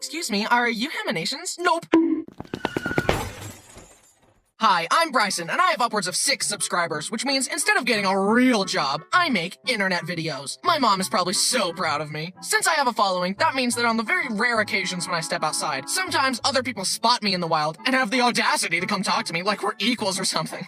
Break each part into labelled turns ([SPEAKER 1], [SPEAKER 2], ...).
[SPEAKER 1] Excuse me, are you Haminations? Nope. Hi, I'm Bryson, and I have upwards of 6 subscribers, which means instead of getting a real job, I make internet videos. My mom is probably so proud of me. Since I have a following, that means that on the very rare occasions when I step outside, sometimes other people spot me in the wild and have the audacity to come talk to me like we're equals or something.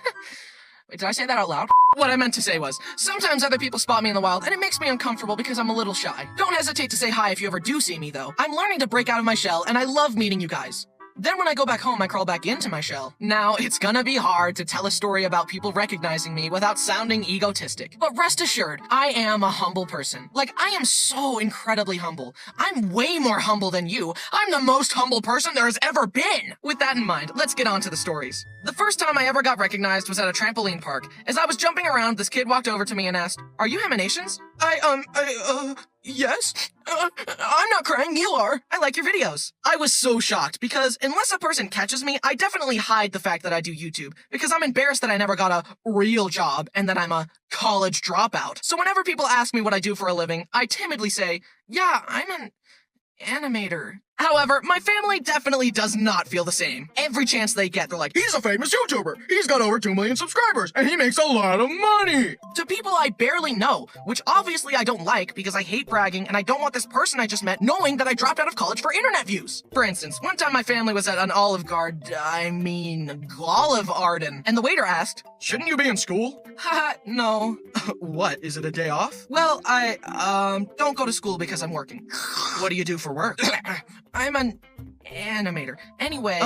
[SPEAKER 1] Wait, did I say that out loud? What I meant to say was, sometimes other people spot me in the wild and it makes me uncomfortable because I'm a little shy. Don't hesitate to say hi if you ever do see me though. I'm learning to break out of my shell and I love meeting you guys. Then when I go back home, I crawl back into my shell. Now, it's gonna be hard to tell a story about people recognizing me without sounding egotistic. But rest assured, I am a humble person. Like, I am so incredibly humble. I'm way more humble than you. I'm the most humble person there has ever been. With that in mind, let's get on to the stories. The first time I ever got recognized was at a trampoline park. As I was jumping around, this kid walked over to me and asked, "Are you Haminations?" Yes? I'm not crying, you are. I like your videos. I was so shocked because unless a person catches me, I definitely hide the fact that I do YouTube because I'm embarrassed that I never got a real job and that I'm a college dropout. So whenever people ask me what I do for a living, I timidly say, yeah, I'm an animator. However, my family definitely does not feel the same. Every chance they get, they're like, he's a famous YouTuber. He's got over 2 million subscribers, and he makes a lot of money. To people I barely know, which obviously I don't like because I hate bragging and I don't want this person I just met knowing that I dropped out of college for internet views. For instance, one time my family was at an Olive Garden, and the waiter asked, shouldn't you be in school? Haha, no. What, is it a day off? Well, I don't go to school because I'm working. What do you do for work? I'm an animator. Anyway,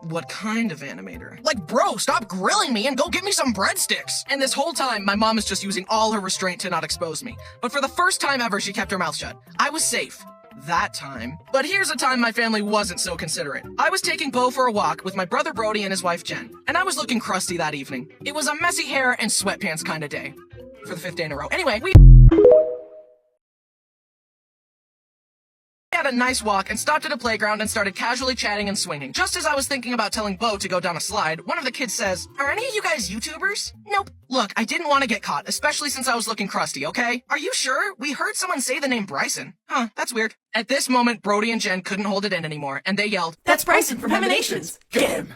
[SPEAKER 1] what kind of animator? Like, bro, stop grilling me and go get me some breadsticks. And this whole time, my mom is just using all her restraint to not expose me. But for the first time ever, she kept her mouth shut. I was safe. That time. But here's a time my family wasn't so considerate. I was taking Bo for a walk with my brother Brody and his wife Jen, and I was looking crusty that evening. It was a messy hair and sweatpants kind of day. For the 5th day in a row. Anyway, we had a nice walk and stopped at a playground and started casually chatting and swinging. Just as I was thinking about telling Bo to go down a slide, one of the kids says, are any of you guys YouTubers? Nope. Look, I didn't want to get caught, especially since I was looking crusty, okay? Are you sure? We heard someone say the name Bryson. Huh, that's weird. At this moment, Brody and Jen couldn't hold it in anymore, and they yelled,
[SPEAKER 2] That's Bryson from Haminations! Get him!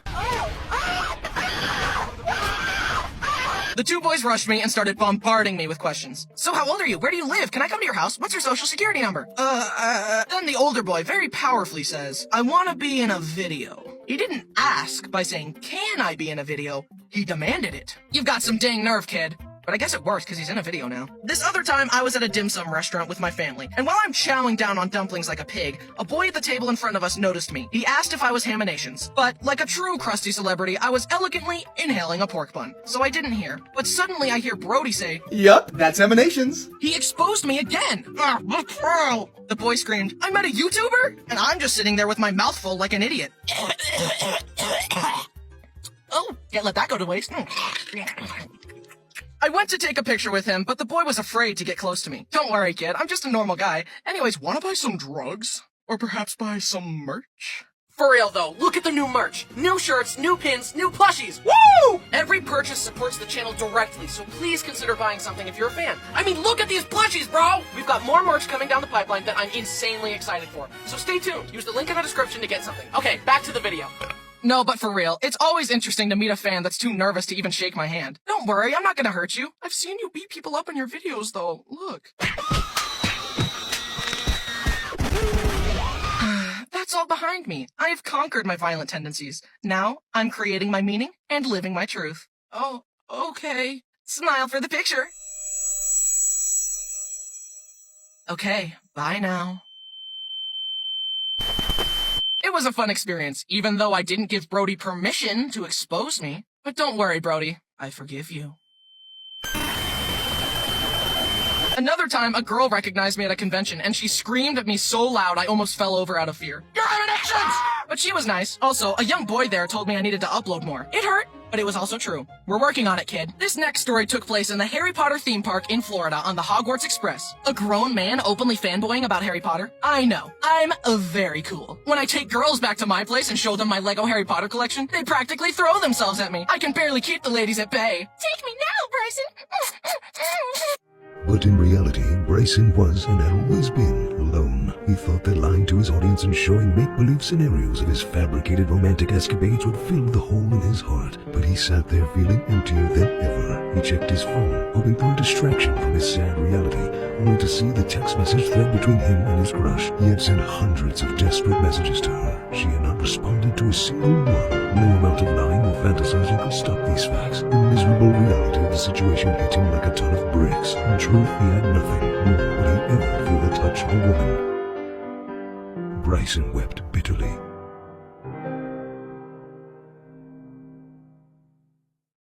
[SPEAKER 1] The 2 boys rushed me and started bombarding me with questions. So how old are you? Where do you live? Can I come to your house? What's your social security number? Then the older boy very powerfully says, I want to be in a video. He didn't ask by saying, can I be in a video? He demanded it. You've got some dang nerve, kid. But I guess it works because he's in a video now. This other time, I was at a dim sum restaurant with my family, and while I'm chowing down on dumplings like a pig, a boy at the table in front of us noticed me. He asked if I was Haminations, but like a true crusty celebrity, I was elegantly inhaling a pork bun, so I didn't hear. But suddenly I hear Brody say,
[SPEAKER 3] Yup, that's Haminations.
[SPEAKER 1] he exposed me again! The boy screamed, I met a YouTuber? And I'm just sitting there with my mouth full like an idiot. Oh, can't let that go to waste. I went to take a picture with him, but the boy was afraid to get close to me. Don't worry, kid. I'm just a normal guy. Anyways, wanna buy some drugs? Or perhaps buy some merch? For real, though, look at the new merch. New shirts, new pins, new plushies. Woo! Every purchase supports the channel directly, so please consider buying something if you're a fan. I mean, look at these plushies, bro! We've got more merch coming down the pipeline that I'm insanely excited for. So stay tuned. Use the link in the description to get something. Okay, back to the video. No, but for real, it's always interesting to meet a fan that's too nervous to even shake my hand. Don't worry, I'm not gonna hurt you. I've seen you beat people up in your videos, though. Look. That's all behind me. I have conquered my violent tendencies. Now, I'm creating my meaning and living my truth. Oh, okay. Smile for the picture. Okay, bye now. It was a fun experience, even though I didn't give Brody permission to expose me. But don't worry, Brody. I forgive you. Another time, a girl recognized me at a convention, and she screamed at me so loud I almost fell over out of fear. You're Haminations! But she was nice. Also, a young boy there told me I needed to upload more. It hurt, but it was also true. We're working on it, kid. This next story took place in the Harry Potter theme park in Florida on the Hogwarts Express. A grown man openly fanboying about Harry Potter? I know. I'm very cool. When I take girls back to my place and show them my Lego Harry Potter collection, they practically throw themselves at me. I can barely keep the ladies at bay. Take me now, Bryson!
[SPEAKER 4] But in reality, Bryson was and had always been alone. He
[SPEAKER 3] thought that lying to his audience and showing make-believe scenarios of his fabricated romantic escapades would fill the hole in his heart. But he sat there feeling emptier than ever. He checked his phone, hoping for a distraction from his sad reality, only to see the text message thread between him and his crush. He had sent hundreds of desperate messages to her. She had not responded to a single one. No amount of lying or fantasizing could stop these facts. The miserable reality of the situation hit him like a ton of bricks. In truth, he had nothing, nor would he ever feel the touch of a woman. Bryson wept bitterly.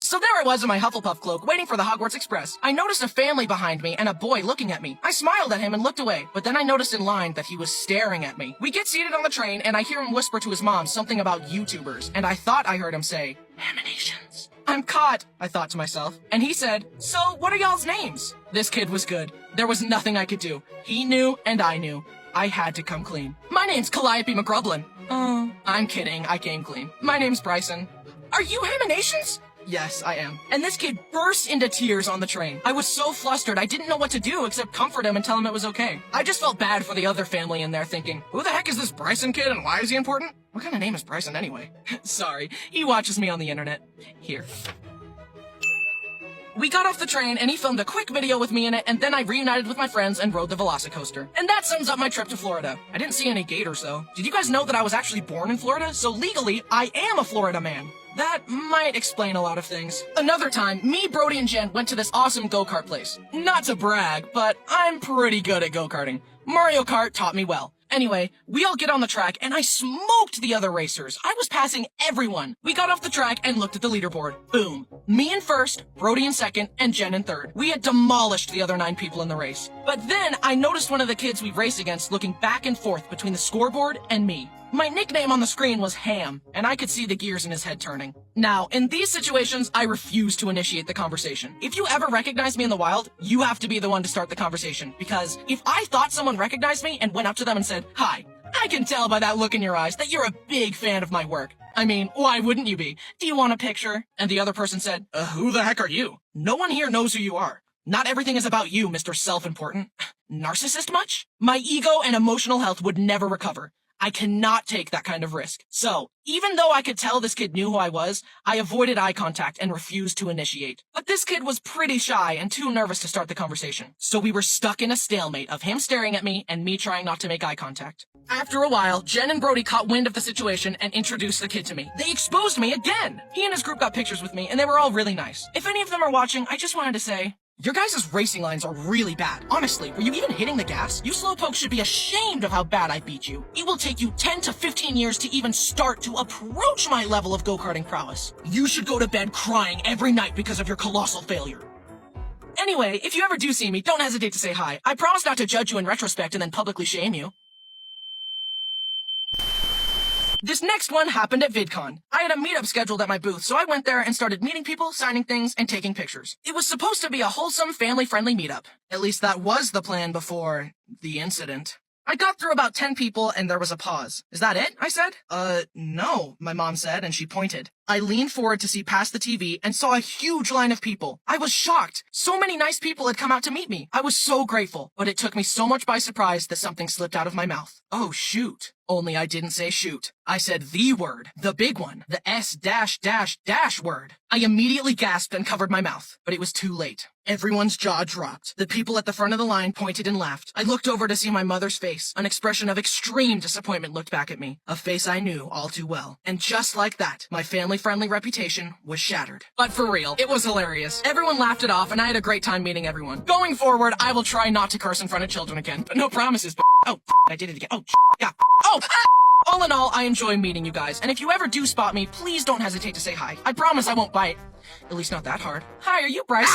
[SPEAKER 1] So there I was in my Hufflepuff cloak, waiting for the Hogwarts Express. I noticed a family behind me and a boy looking at me. I smiled at him and looked away, but then I noticed in line that he was staring at me. We get seated on the train, and I hear him whisper to his mom something about YouTubers, and I thought I heard him say, "Emanations." I'm caught, I thought to myself. And he said, "So, what are y'all's names?" This kid was good. There was nothing I could do. He knew, and I knew. I had to come clean. "My name's Calliope McGrublin." Oh, I'm kidding. I came clean. "My name's Bryson." "Are you Emanations?" "Yes, I am." And this kid burst into tears on the train. I was so flustered, I didn't know what to do except comfort him and tell him it was okay. I just felt bad for the other family in there thinking, who the heck is this Bryson kid and why is he important? What kind of name is Bryson anyway? Sorry, he watches me on the internet. Here. We got off the train and he filmed a quick video with me in it, and then I reunited with my friends and rode the Velocicoaster. And that sums up my trip to Florida. I didn't see any gators though. Did you guys know that I was actually born in Florida? So legally, I am a Florida man. That might explain a lot of things. Another time, me, Brody, and Jen went to this awesome go-kart place. Not to brag, but I'm pretty good at go-karting. Mario Kart taught me well. Anyway, we all get on the track, and I smoked the other racers. I was passing everyone. We got off the track and looked at the leaderboard. Boom. Me in first, Brody in second, and Jen in third. We had demolished the other 9 people in the race. But then I noticed one of the kids we raced against looking back and forth between the scoreboard and me. My nickname on the screen was Ham, and I could see the gears in his head turning. Now, in these situations, I refuse to initiate the conversation. If you ever recognize me in the wild, you have to be the one to start the conversation, because if I thought someone recognized me and went up to them and said, "Hi," I can tell by that look in your eyes that you're a big fan of my work. I mean, why wouldn't you be? "Do you want a picture?" And the other person said, "Who the heck are you?" No one here knows who you are. Not everything is about you, Mr. Self-Important. Narcissist much? My ego and emotional health would never recover. I cannot take that kind of risk. So, even though I could tell this kid knew who I was, I avoided eye contact and refused to initiate. But this kid was pretty shy and too nervous to start the conversation. So we were stuck in a stalemate of him staring at me and me trying not to make eye contact. After a while, Jen and Brody caught wind of the situation and introduced the kid to me. They exposed me again! He and his group got pictures with me, and they were all really nice. If any of them are watching, I just wanted to say, your guys' racing lines are really bad. Honestly, were you even hitting the gas? You slowpokes should be ashamed of how bad I beat you. It will take you 10 to 15 years to even start to approach my level of go-karting prowess. You should go to bed crying every night because of your colossal failure. Anyway, if you ever do see me, don't hesitate to say hi. I promise not to judge you in retrospect and then publicly shame you. This next one happened at VidCon. I had a meetup scheduled at my booth, so I went there and started meeting people, signing things, and taking pictures. It was supposed to be a wholesome, family-friendly meetup. At least that was the plan before the incident. I got through about 10 people and there was a pause. "Is that it?" I said. No, my mom said, and she pointed. I leaned forward to see past the TV and saw a huge line of people. I was shocked. So many nice people had come out to meet me. I was so grateful, but it took me so much by surprise that something slipped out of my mouth. Oh, shoot. Only I didn't say shoot. I said the word, the big one, the S-dash word. I immediately gasped and covered my mouth, but it was too late. Everyone's jaw dropped. The people at the front of the line pointed and laughed. I looked over to see my mother's face. An expression of extreme disappointment looked back at me, a face I knew all too well. And just like that, my family-friendly reputation was shattered. But for real, it was hilarious. Everyone laughed it off, and I had a great time meeting everyone. Going forward, I will try not to curse in front of children again, but no promises. Oh, I did it again. Oh, yeah. Oh, all in all, I enjoy meeting you guys, and if you ever do spot me, please don't hesitate to say hi. I promise I won't bite. At least not that hard. Hi, are you Bryce?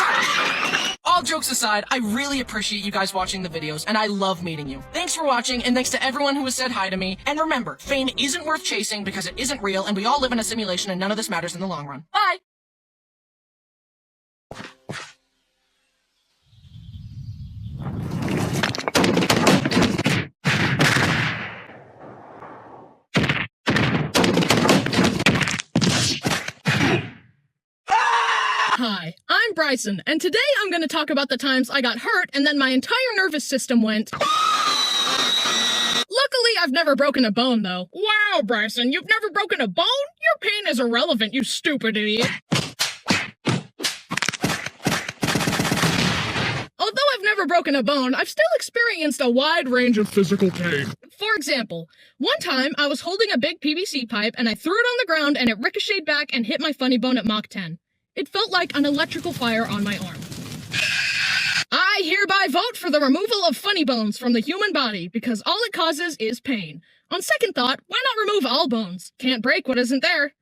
[SPEAKER 1] All jokes aside, I really appreciate you guys watching the videos, and I love meeting you. Thanks for watching, and thanks to everyone who has said hi to me. And remember, fame isn't worth chasing because it isn't real, and we all live in a simulation, and none of this matters in the long run. Bye!
[SPEAKER 4] Hi, I'm Bryson, and today I'm going to talk about the times I got hurt and then my entire nervous system went I've never broken a bone, though. Wow, Bryson, you've never broken a bone? Your pain is irrelevant, you stupid idiot. Although I've never broken a bone, I've still experienced a wide range of physical pain. For example, one time I was holding a big PVC pipe and I threw it on the ground and it ricocheted back and hit my funny bone at Mach 10. It felt like an electrical fire on my arm. I hereby vote for the removal of funny bones from the human body because all it causes is pain. On second thought, why not remove all bones? Can't break what isn't there.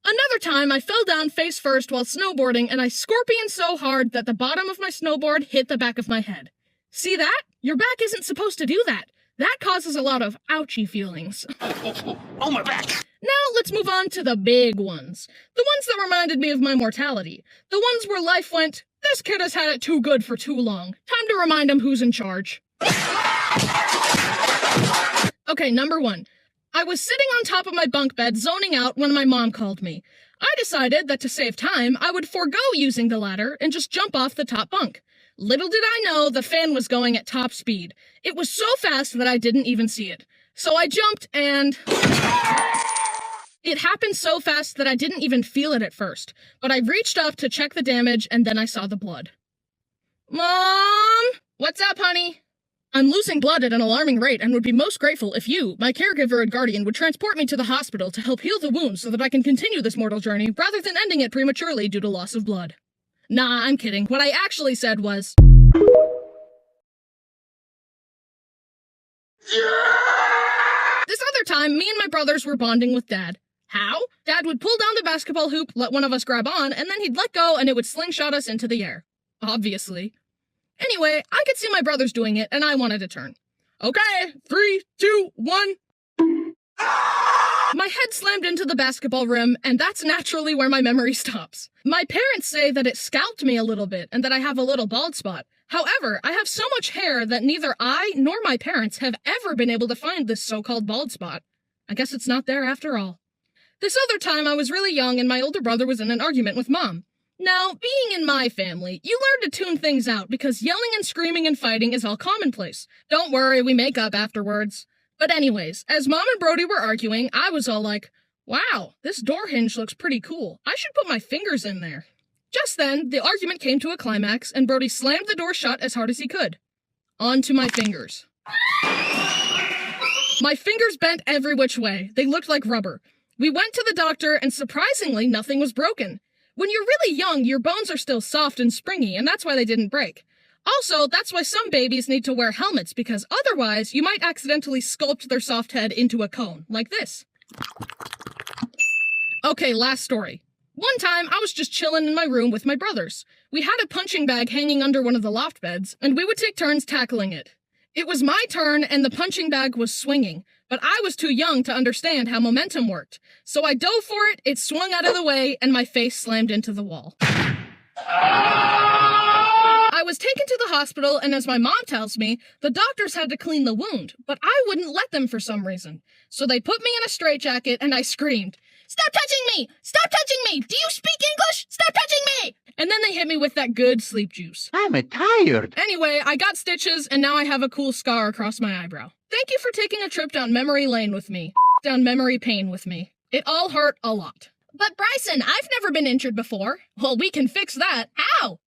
[SPEAKER 4] Another time, I fell down face first while snowboarding and I scorpioned so hard that the bottom of my snowboard hit the back of my head. See that? Your back isn't supposed to do that. That causes a lot of ouchy feelings.
[SPEAKER 2] Oh, my back!
[SPEAKER 4] Now let's move on to the big ones. The ones that reminded me of my mortality. The ones where life went, this kid has had it too good for too long. Time to remind him who's in charge. Okay, number 1. I was sitting on top of my bunk bed zoning out when my mom called me. I decided that to save time, I would forego using the ladder and just jump off the top bunk. Little did I know the fan was going at top speed. It was so fast that I didn't even see it. So I jumped and... It happened so fast that I didn't even feel it at first, but I reached up to check the damage and then I saw the blood. Mom! What's up, honey? I'm losing blood at an alarming rate and would be most grateful if you, my caregiver and guardian, would transport me to the hospital to help heal the wounds so that I can continue this mortal journey rather than ending it prematurely due to loss of blood. Nah, I'm kidding. What I actually said was... This other time, me and my brothers were bonding with Dad. How? Dad would pull down the basketball hoop, let one of us grab on, and then he'd let go and it would slingshot us into the air. Obviously. Anyway, I could see my brothers doing it, and I wanted to turn. Okay, 3, 2, 1... My head slammed into the basketball rim, and that's naturally where my memory stops. My parents say that it scalped me a little bit, and that I have a little bald spot. However, I have so much hair that neither I nor my parents have ever been able to find this so-called bald spot. I guess it's not there after all. This other time, I was really young, and my older brother was in an argument with Mom. Now, being in my family, you learn to tune things out because yelling and screaming and fighting is all commonplace. Don't worry, we make up afterwards. But anyways, as Mom and Brody were arguing, I was all like, wow, this door hinge looks pretty cool. I should put my fingers in there. Just then, the argument came to a climax, and Brody slammed the door shut as hard as he could. Onto my fingers. My fingers bent every which way. They looked like rubber. We went to the doctor, and surprisingly, nothing was broken. When you're really young, your bones are still soft and springy, and that's why they didn't break. Also, that's why some babies need to wear helmets, because otherwise, you might accidentally sculpt their soft head into a cone, like this. Okay, last story. One time, I was just chilling in my room with my brothers. We had a punching bag hanging under one of the loft beds, and we would take turns tackling it. It was my turn, and the punching bag was swinging, but I was too young to understand how momentum worked. So I dove for it, it swung out of the way, and my face slammed into the wall. I was taken to the hospital, and as my mom tells me, the doctors had to clean the wound, but I wouldn't let them for some reason. So they put me in a straitjacket, and I screamed, "Stop touching me! Stop touching me! Do you speak English? Stop touching me!" And then they hit me with that good sleep juice.
[SPEAKER 5] I'm tired.
[SPEAKER 4] Anyway, I got stitches, and now I have a cool scar across my eyebrow. Thank you for taking a trip down memory lane with me. Down memory pain with me. It all hurt a lot. But Bryson, I've never been injured before. Well, we can fix that. How?